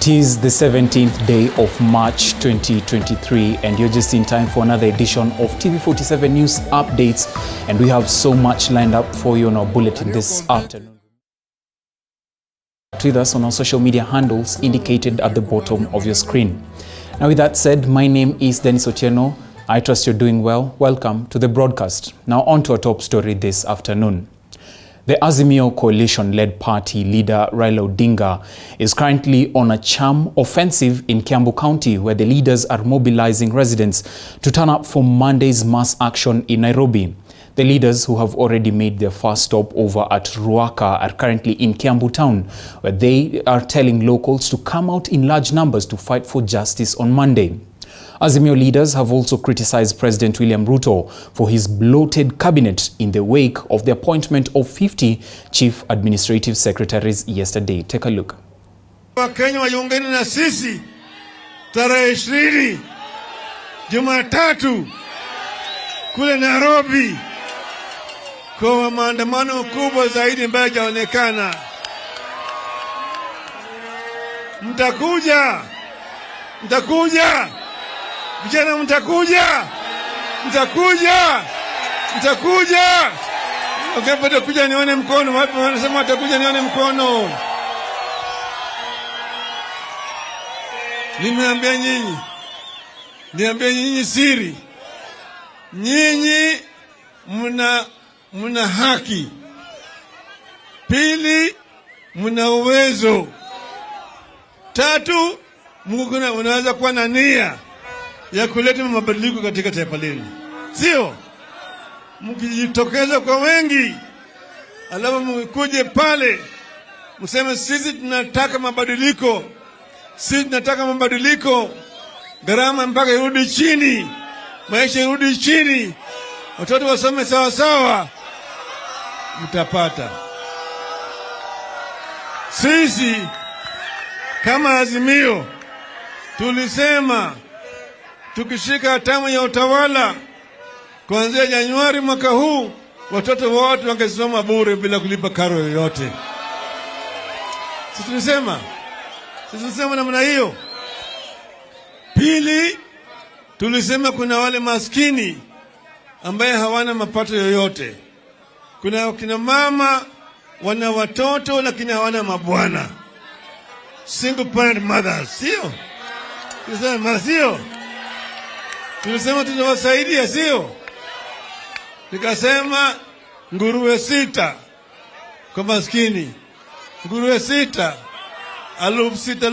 is the 17th day of March 2023 and you're just in time for another edition of TV47 News Updates, and we have so much lined up for you on our bulletin this afternoon. With us on our social media handles indicated at the bottom of your screen. Now with that said, my name is Dennis Otieno. I trust you're doing well. Welcome to the broadcast. Now on to our top story this afternoon. The Azimio coalition-led party leader Raila Odinga is currently on a charm offensive in Kiambu County, where the leaders are mobilizing residents to turn up for Monday's mass action in Nairobi. The leaders, who have already made their first stop over at Ruaka, are currently in Kiambu town, where they are telling locals to come out in large numbers to fight for justice on Monday. Azimio leaders have also criticized President William Ruto for his bloated cabinet in the wake of the appointment of 50 chief administrative secretaries yesterday. Take a look. Wakenya wajiungane na sisi tarehe 20 Jumatatu kule Nairobi kwa maandamano kubwa zaidi ambayo hajaonekana. Mtakuja. Vijana mtakuja. Ukipata kuja nione mkono. Wapi wanasema watakuja nione mkono. Niambia nyinyi siri. Nyinyi mna haki. Pili, mna uwezo. Tatu, Mungu unaweza kuwa na nia ya kuleta mabadiliko katika taifa lenu. Sio? Mkijitokeza kwa wengi, alafu mkuje pale, mseme sisi tunataka mabadiliko. Gharama mpaka irudi chini. Maisha irudi chini. Watoto wasome sawa sawa. Mtapata. Sisi kama Azimio tulisema tukishika hatamu ya utawala kuanzia Januari mwaka huu, watoto wote wangesoma bure bila kulipa karo yoyote. Sisi tulisema namna hiyo. Pili, tulisema kuna wale maskini ambaye hawana mapato yoyote. Kuna kina mama wana watoto lakini hawana mabwana. Single parent mothers, sio? Tulisema tutawasaidia, sio? Nikasema nguruwe 6 kwa maskini. Nguruwe 6, alufu sita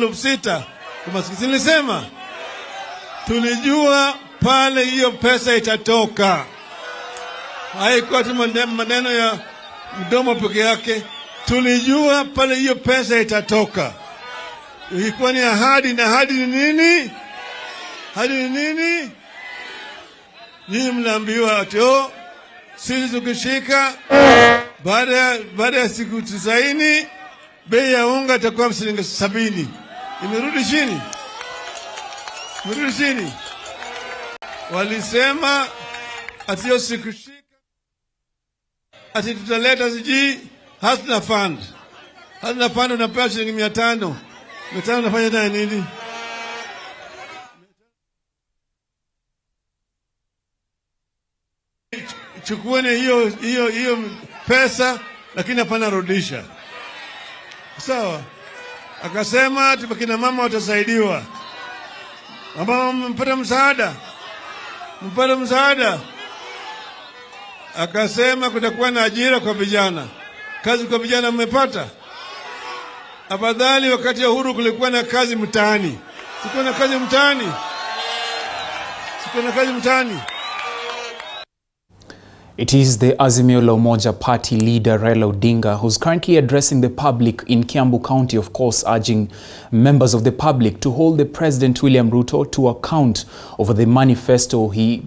kwa maskini. Nilisema tulijua pale hiyo pesa itatoka. Haikuwa tu maneno ya mdomo peke yake. Tulijua pale hiyo pesa itatoka. Ilikuwa ni ahadi, na ahadi ni nini? Nyinyi mnaambiwa ati sisi tukishika baada ya siku 90 bei ya unga itakuwa shilingi 70. Imerudi chini. Walisema ati hiyo siku shika ati tutaleta siji hasna fund. Unapewa shilingi 500. 500 unafanya nayo nini? Chukueni hiyo pesa, lakini hapana rudisha. Sawa? Akasema kina mama watasaidiwa. Mama mpata msaada. Akasema kutakuwa na ajira kwa vijana. Kazi kwa vijana mmepata? Afadhali wakati ya uhuru kulikuwa na kazi mtaani. Sikuwa na kazi mtaani. It is the Azimio la Umoja party leader Raila Odinga who's currently addressing the public in Kiambu County, of course urging members of the public to hold the President William Ruto to account over the manifesto he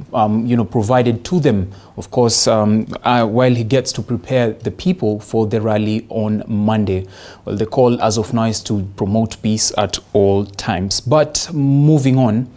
provided to them, of course, while he gets to prepare the people for the rally on Monday. Well, the call as of now is to promote peace at all times. But moving on,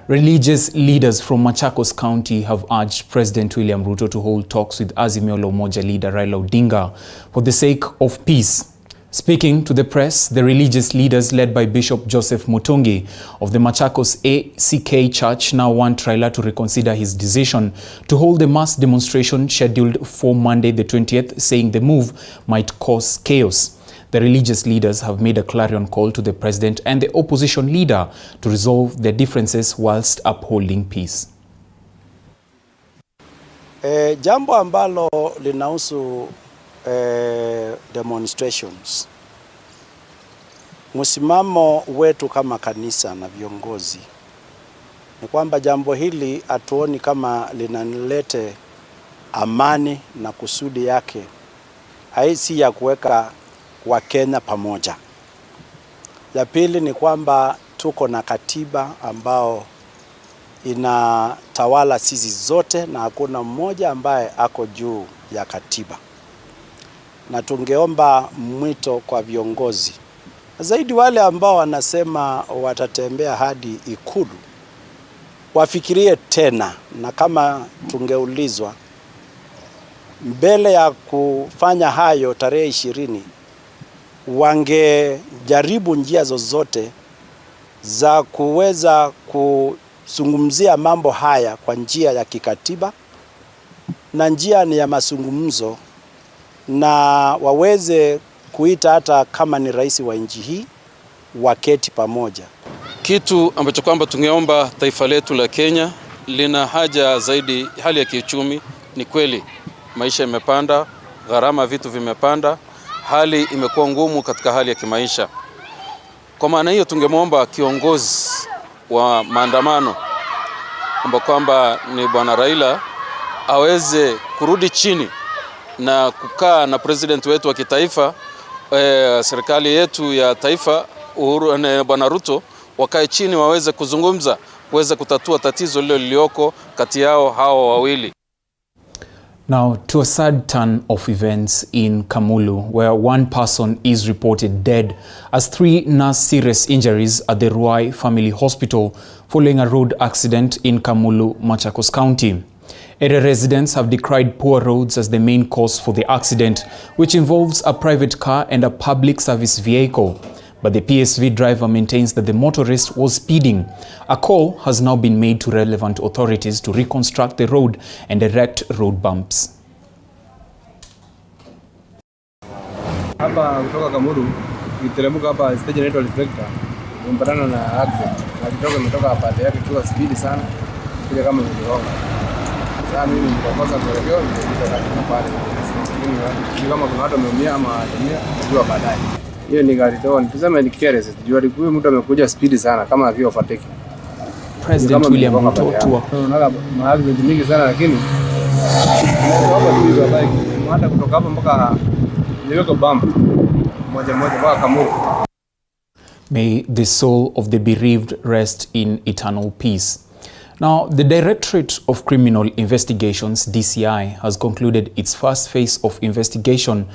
religious leaders from Machakos County have urged President William Ruto to hold talks with Azimio la Umoja leader Raila Odinga for the sake of peace. Speaking to the press, the religious leaders led by Bishop Joseph Mutungi of the Machakos ACK Church now want Raila to reconsider his decision to hold the mass demonstration scheduled for Monday the 20th, saying the move might cause chaos. The religious leaders have made a clarion call to the president and the opposition leader to resolve their differences whilst upholding peace. Jambo ambalo linahusu demonstrations. Msimamo wetu kama kanisa na viongozi ni kwamba jambo hili hatuoni kama linalete amani, na kusudi yake haisi ya kuweka Wakenya pamoja. Ya pili ni kwamba tuko na katiba ambao inatawala sisi zote na hakuna mmoja ambaye ako juu ya katiba. Na tungeomba mwito kwa viongozi, zaidi wale ambao wanasema watatembea hadi Ikulu, wafikirie tena, na kama tungeulizwa mbele ya kufanya hayo tarehe 20, wangejaribu njia zozote za kuweza kuzungumzia mambo haya kwa njia ya kikatiba na njia ni ya mazungumzo, na waweze kuita hata kama ni rais wa nchi hii waketi pamoja. Kitu ambacho kwamba tungeomba taifa letu la Kenya lina haja zaidi. Hali ya kiuchumi ni kweli, maisha imepanda, gharama vitu vimepanda, hali imekuwa ngumu katika hali ya kimaisha. Kwa maana hiyo tungemwomba kiongozi wa maandamano kwamba ni Bwana Raila aweze kurudi chini na kukaa na president wetu wa kitaifa, serikali yetu ya taifa Bwana Ruto, wakae chini waweze kuzungumza, kuweza kutatua tatizo lile lilioko kati yao hao wawili. Now, to a sad turn of events in Kamulu, where one person is reported dead as 3 nurse serious injuries at the Ruai Family Hospital following a road accident in Kamulu, Machakos County. Area residents have decried poor roads as the main cause for the accident, which involves a private car and a public service vehicle. But the PSV driver maintains that the motorist was speeding. A call has now been made to relevant authorities to reconstruct the road and erect road bumps. Hapa kutoka Kamulu, niteremka hapa stage inaitwa Reflector, mpatana na accident. Na kidogo nimetoka hapa yake kwa speed sana, kile kama niliona. Sasa mimi nikakosa mwelekeo, nilipita pale. Ni kama kuna watu wameumia ama wameumia, najua baadaye. Hiyo ni gari dogo, tuseme ni careless. Jua alikuwa mtu amekuja speed sana kama vile overtake. President William Ruto unaona maadili mingi sana, lakini hata kutoka hapa mpaka niweko bump moja mpaka Kamulu. May the soul of the bereaved rest in eternal peace. Now, the Directorate of Criminal Investigations, DCI, has concluded its first phase of investigation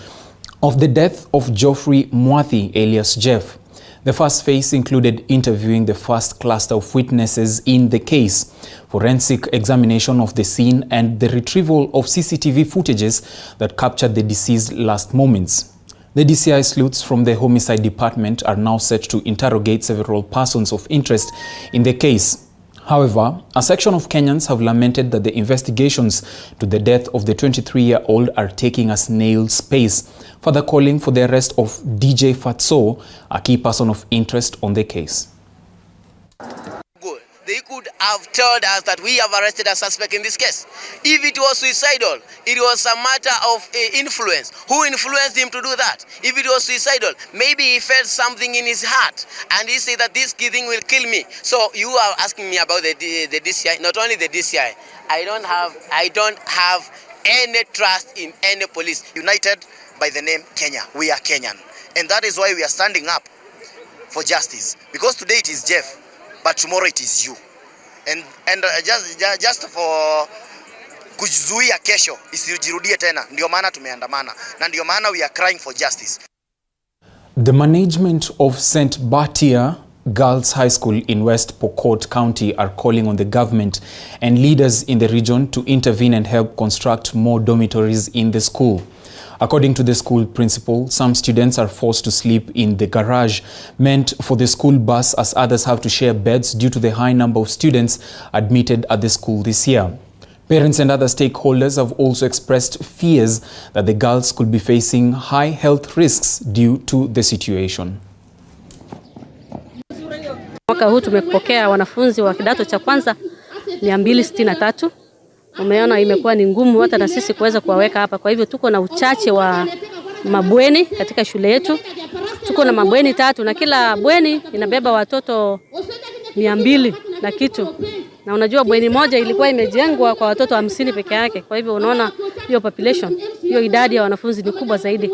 of the death of Geoffrey Mwathi alias Jeff. The first phase included interviewing the first cluster of witnesses in the case, forensic examination of the scene, and the retrieval of CCTV footages that captured the deceased's last moments. The DCI sleuths from the Homicide Department are now set to interrogate several persons of interest in the case. However, a section of Kenyans have lamented that the investigations to the death of the 23-year-old are taking a snail's pace, further calling for the arrest of DJ Fatso, a key person of interest on the case. They could have told us that we have arrested a suspect in this case. If it was suicidal, it was a matter of influence. Who influenced him to do that? If it was suicidal, maybe he felt something in his heart and he said that this thing will kill me. So you are asking me about the DCI. Not only the DCI, I don't have any trust in any police. United by the name Kenya. We are Kenyan. And that is why we are standing up for justice. Because today it is Jeff, but tomorrow it is you. And just for kuzuia kesho isijirudie tena, ndio maana tumeandamana na ndio maana we are crying for justice. The management of St. Batia Girls High School in West Pokot County are calling on the government and leaders in the region to intervene and help construct more dormitories in the school. According to the school principal, some students are forced to sleep in the garage meant for the school bus, as others have to share beds due to the high number of students admitted at the school this year. Parents and other stakeholders have also expressed fears that the girls could be facing high health risks due to the situation. Mwaka huu tumepokea wanafunzi wa kidato cha kwanza 263. Umeona imekuwa ni ngumu hata na sisi kuweza kuwaweka hapa. Kwa hivyo tuko na uchache wa mabweni katika shule yetu. Tuko na mabweni 3 na kila bweni inabeba watoto 200 na kitu. Na unajua bweni moja ilikuwa imejengwa kwa watoto 50 peke yake. Kwa hivyo unaona hiyo population, hiyo idadi ya wanafunzi ni kubwa zaidi.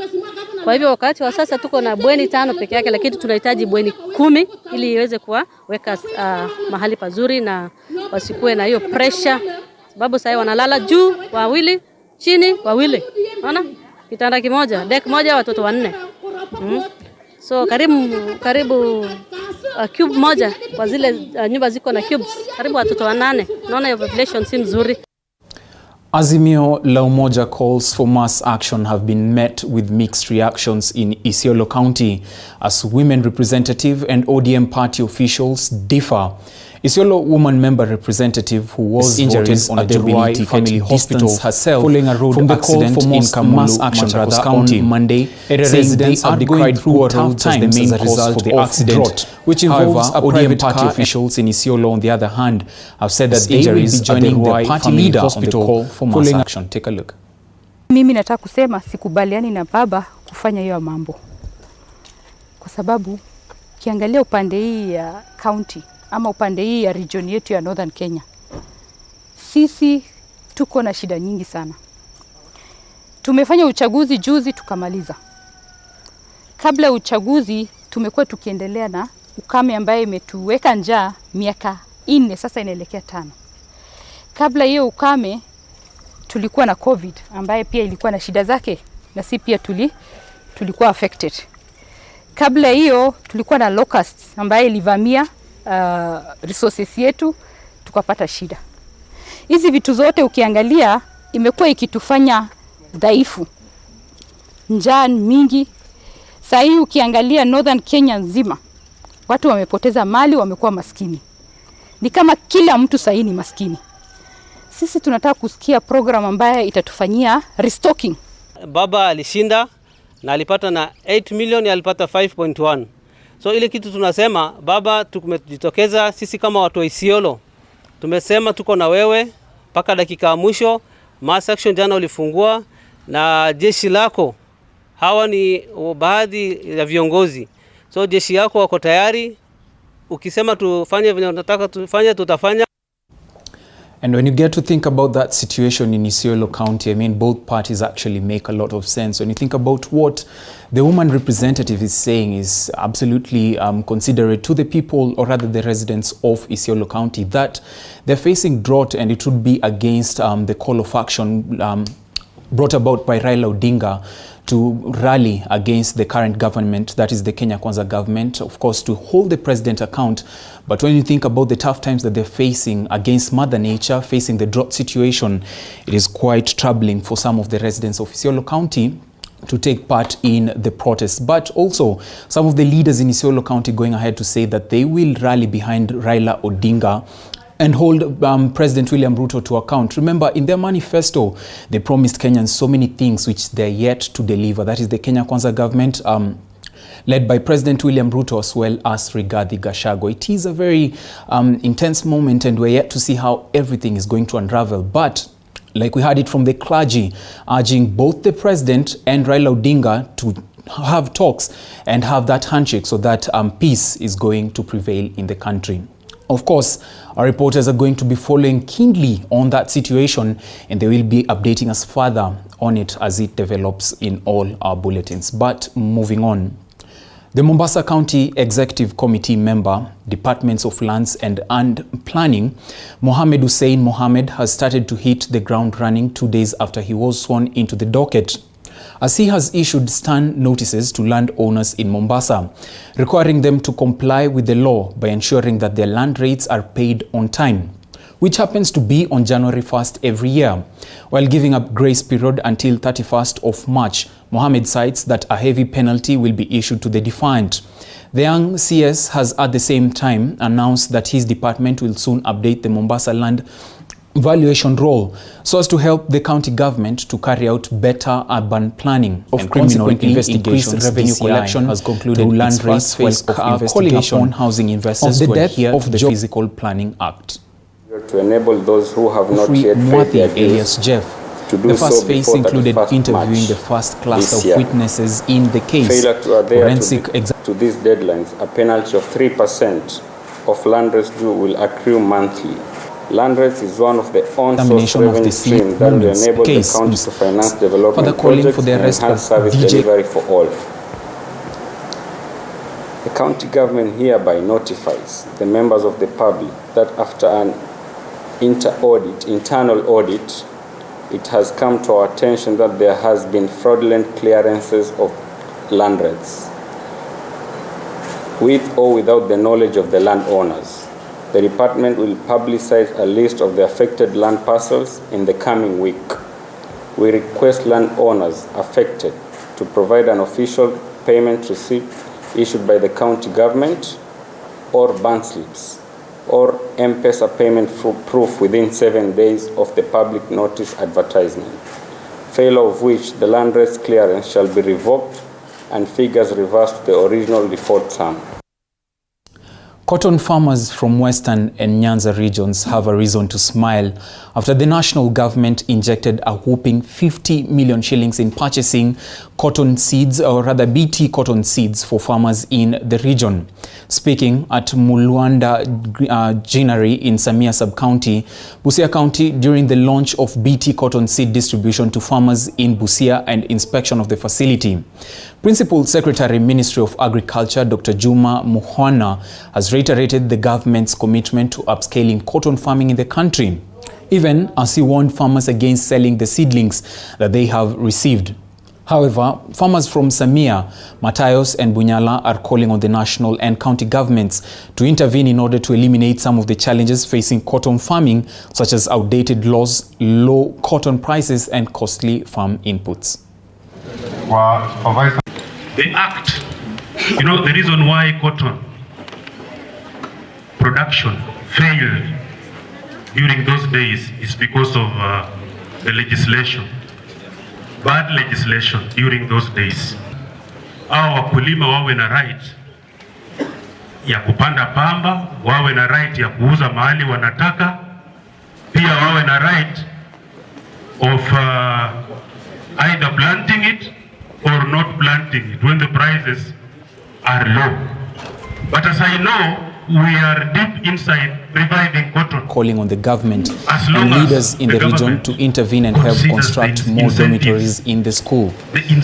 Kwa hivyo wakati wa sasa tuko na bweni 5 peke yake, lakini tunahitaji bweni 10 ili iweze kuwaweka mahali pazuri na wasikue na hiyo pressure. Sababu sasa wanalala juu wawili, chini wawili. Unaona? Kitanda kimoja, deck moja, watoto 4. So karibu cube moja kwa zile nyumba ziko na cubes, karibu watoto 8. Unaona hiyo population si mzuri. Azimio la Umoja calls for mass action have been met with mixed reactions in Isiolo County as women representative and ODM party officials differ. Isiolo woman member representative who was injured at the Ruai Family Hospital herself following a road accident in Kamulu, Machakos County on Monday, residents have decried poor roads as the main cause for the accident, which involves a private party officials in Isiolo, on the other hand, have said that they will be joining the party leader on the call for mass action. Take a look. Mimi nataka kusema sikubaliani na baba kufanya hiyo mambo, kwa sababu kiangalia upande hii ya county ama upande hii ya region yetu ya Northern Kenya, sisi tuko na shida nyingi sana. Tumefanya uchaguzi juzi tukamaliza. Kabla uchaguzi tumekuwa tukiendelea na ukame ambaye imetuweka njaa miaka 4 sasa inaelekea 5. Kabla hiyo ukame tulikuwa na COVID ambaye pia ilikuwa na shida zake na si pia tulikuwa affected. Kabla hiyo tulikuwa na locusts ambaye ilivamia resources yetu tukapata shida. Hizi vitu zote ukiangalia imekuwa ikitufanya dhaifu. Njaa mingi. Sasa hii ukiangalia Northern Kenya nzima watu wamepoteza mali, wamekuwa maskini. Ni kama kila mtu sasa ni maskini. Sisi tunataka kusikia program ambayo itatufanyia restocking. Baba alishinda na alipata na 8 million, alipata 5.1. So ile kitu tunasema baba, tumejitokeza sisi kama watu wa Isiolo. Tumesema tuko na wewe mpaka dakika ya mwisho. Mass action jana ulifungua na jeshi lako. Hawa ni baadhi ya viongozi. So jeshi yako wako tayari. Ukisema tufanye vile unataka tufanye, tutafanya. And when you get to think about that situation in Isiolo County, I mean, both parties actually make a lot of sense. When you think about what the woman representative is saying is absolutely considerate to the people, or rather the residents of Isiolo County, that they're facing drought and it would be against the call of action brought about by Raila Odinga to rally against the current government, that is the Kenya Kwanza government, of course, to hold the president account. But when you think about the tough times that they're facing against Mother Nature, facing the drought situation, it is quite troubling for some of the residents of Isiolo County to take part in the protest. But also, some of the leaders in Isiolo County going ahead to say that they will rally behind Raila Odinga and hold President William Ruto to account. Remember, in their manifesto, they promised Kenyans so many things which they're yet to deliver. That is the Kenya Kwanza government, led by President William Ruto as well as Rigathi Gachagua. It is a very intense moment, and we're yet to see how everything is going to unravel. But like we heard it from the clergy, urging both the president and Raila Odinga to have talks and have that handshake so that peace is going to prevail in the country. Of course, our reporters are going to be following keenly on that situation, and they will be updating us further on it as it develops in all our bulletins. But moving on, the Mombasa County Executive Committee member, Departments of Lands and Planning, Mohamed Hussein Mohamed, has started to hit the ground running 2 days after he was sworn into the docket, as he has issued stern notices to landowners in Mombasa, requiring them to comply with the law by ensuring that their land rates are paid on time. which happens to be on January 1st every year. While giving up grace period until 31st of March, Mohammed cites that a heavy penalty will be issued to the defiant. The young CS has at the same time announced that his department will soon update the Mombasa land valuation role so as to help the county government to carry out better urban planning. Of criminal investigations, revenue collection has concluded through land rates phase of investigation on housing investors to adhere to the Physical Planning Act. To enable those who have not yet paid their dues to do the first so phase included interviewing the first cluster of witnesses in the case. Failure to adhere to these deadlines, a penalty of 3% of land rates due will accrue monthly. Land rates is one of the on-source revenue streams that will enable the county to finance development projects and enhance service delivery for all. The county government hereby notifies the members of the public that after an internal audit, it has come to our attention that there has been fraudulent clearances of land rates, with or without the knowledge of the landowners. The department will publicize a list of the affected land parcels in the coming week. We request landowners affected to provide an official payment receipt issued by the county government or bank slips or M-Pesa payment proof within 7 days of the public notice advertisement, failure of which the land rates clearance shall be revoked and figures reversed to the original default sum. Cotton farmers from Western and Nyanza regions have a reason to smile after the national government injected a whopping 50 million shillings in purchasing cotton seeds, or rather BT cotton seeds, for farmers in the region. Speaking at Mulwanda Ginnery in Samia Sub-County, Busia County, during the launch of BT cotton seed distribution to farmers in Busia and inspection of the facility, Principal Secretary, Ministry of Agriculture, Dr. Juma Muhwana, has reiterated the government's commitment to upscaling cotton farming in the country, even as he warned farmers against selling the seedlings that they have received. However, farmers from Samia, Matayos and Bunyala are calling on the national and county governments to intervene in order to eliminate some of the challenges facing cotton farming, such as outdated laws, low cotton prices and costly farm inputs. The act, the reason why cotton production failed during those days is because of the legislation. Bad legislation during those days. Hao wakulima wawe na right ya kupanda pamba, wawe na right ya kuuza mahali wanataka, pia wawe na right of either planting it or not planting it when the prices are low. But as I know, we are deep inside reviving cotton. Calling on the government and leaders in the region to intervene and help construct more dormitories in the school.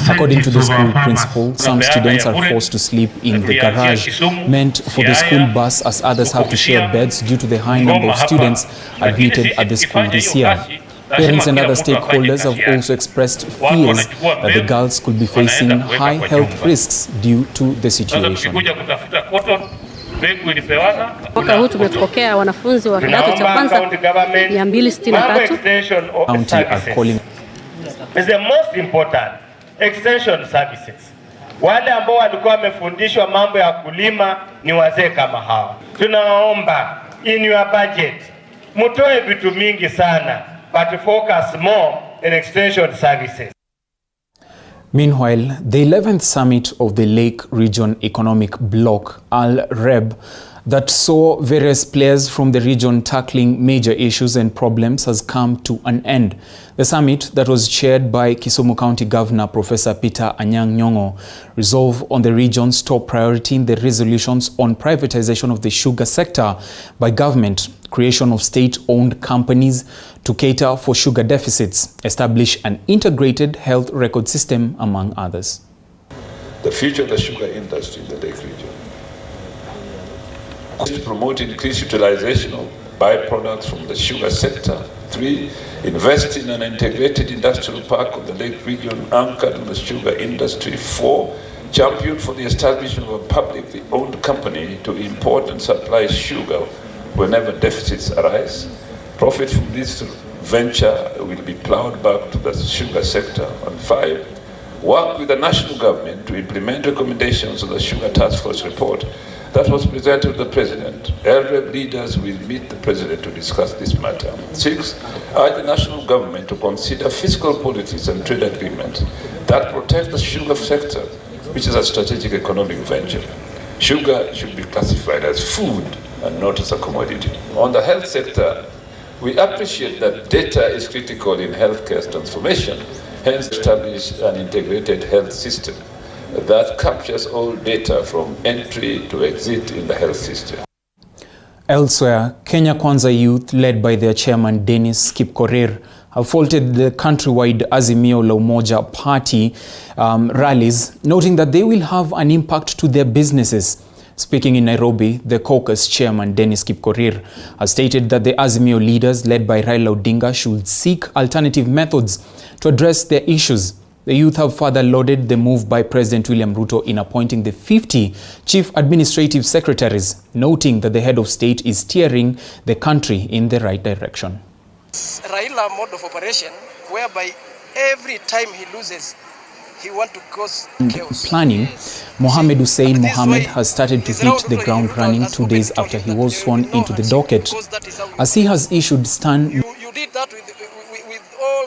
According to the school principal, some students are forced to sleep in the garage meant for the school bus, as others have to share beds due to the high number of students admitted at the school this year. Parents and other stakeholders have also expressed fears that the girls could be facing high health risks due to the situation. Mwaka huu tumepokea wanafunzi wa kidato cha kwanza 263. County are calling is the most important extension services. Wale ambao walikuwa wamefundishwa mambo ya kulima ni wazee kama hawa. Tunaomba in your budget mtoe vitu mingi sana, but focus more in extension services. Meanwhile, the 11th summit of the Lake Region Economic Bloc, Al-Reb, that saw various players from the region tackling major issues and problems has come to an end. The summit, that was chaired by Kisumu County Governor Professor Peter Anyang' Nyong'o, resolved on the region's top priority in the resolutions on privatization of the sugar sector by government, creation of state-owned companies to cater for sugar deficits, establish an integrated health record system, among others. The future of the sugar industry in the Lake region is to promote increased utilization of byproducts from the sugar sector. 3, invest in an integrated industrial park of the Lake region anchored on the sugar industry. 4, champion for the establishment of a publicly owned company to import and supply sugar whenever deficits arise. Profit from this venture will be plowed back to the sugar sector. And 5, work with the national government to implement recommendations of the Sugar Task Force report that was presented to the President. LREP leaders will meet the President to discuss this matter. 6, urge the national government to consider fiscal policies and trade agreements that protect the sugar sector, which is a strategic economic venture. Sugar should be classified as food and not as a commodity. On the health sector, we appreciate that data is critical in healthcare transformation, hence establish an integrated health system that captures all data from entry to exit in the health system. Elsewhere, Kenya Kwanza youth, led by their chairman Dennis Kipkorir, have faulted the countrywide Azimio la Umoja party rallies, noting that they will have an impact to their businesses. Speaking in Nairobi, the caucus chairman Dennis Kipkorir has stated that the Azimio leaders, led by Raila Odinga, should seek alternative methods to address their issues. The youth have further lauded the move by President William Ruto in appointing the 50 chief administrative secretaries, noting that the head of state is steering the country in the right direction. Raila mode of operation, whereby every time he loses, he wants to cause chaos. Planning, Mohamed Hussein Mohamed has started to hit the ground running 2 days after he was sworn into the docket, as he has issued stern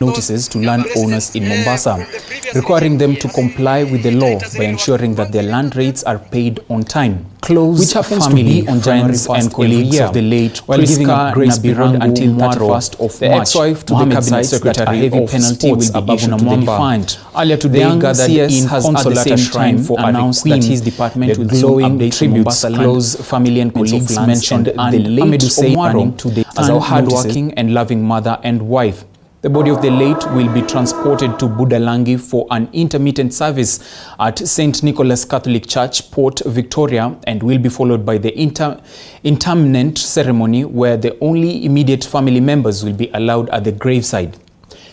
notices to landowners in Mombasa, requiring them to comply with the law by ensuring that their land rates are paid on time. Close which happens family, to be on January 1st and colleagues of the late, while giving a grace period until 31st of the ex-wife to the cabinet secretary of penalty will be issued to the defiant. Earlier today, gathered in Consolata Shrine for announced that his department will glowing tributes close family and colleagues mentioned the late Omwaro today as a hardworking and loving mother and wife. The body of the late will be transported to Budalangi for an intermittent service at St. Nicholas Catholic Church, Port Victoria, and will be followed by the interment ceremony where the only immediate family members will be allowed at the graveside.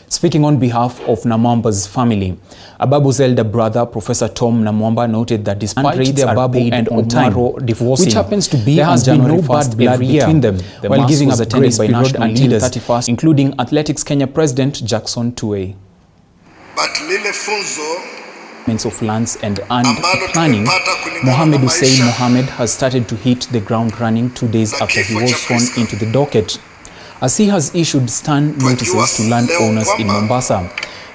Speaking on behalf of Namwamba's family, Ababu's elder brother, Professor Tom Namwamba, noted that despite the Ababu and Omwaro divorcing, which happens to be there has been no bad blood between them, while giving a grace period until 31st, including Athletics Kenya President Jackson Tuwei. But lile funzo of lands and planning, Mohamed Hussein Mohamed has started to hit the ground running 2 days after he was sworn into the docket, as he has issued stern notices to landowners in Mombasa,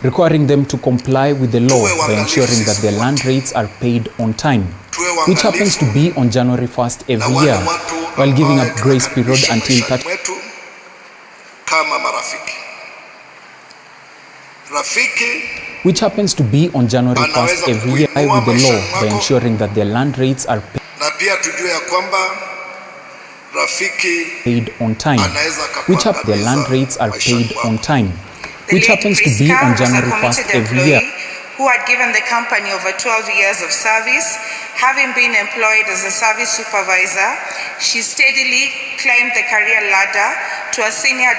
requiring them to comply with the law by ensuring that their land rates are paid on time, which happens to be on January 1st every year, while giving a grace period until which happens to be on January 1st every year with the law by ensuring that their land rates are paid on time, which their land rates are paid on time, which happens to be on January 1st every year. Who had given the company over 12 years of service. Having been employed as a service supervisor, she steadily climbed the career ladder to a senior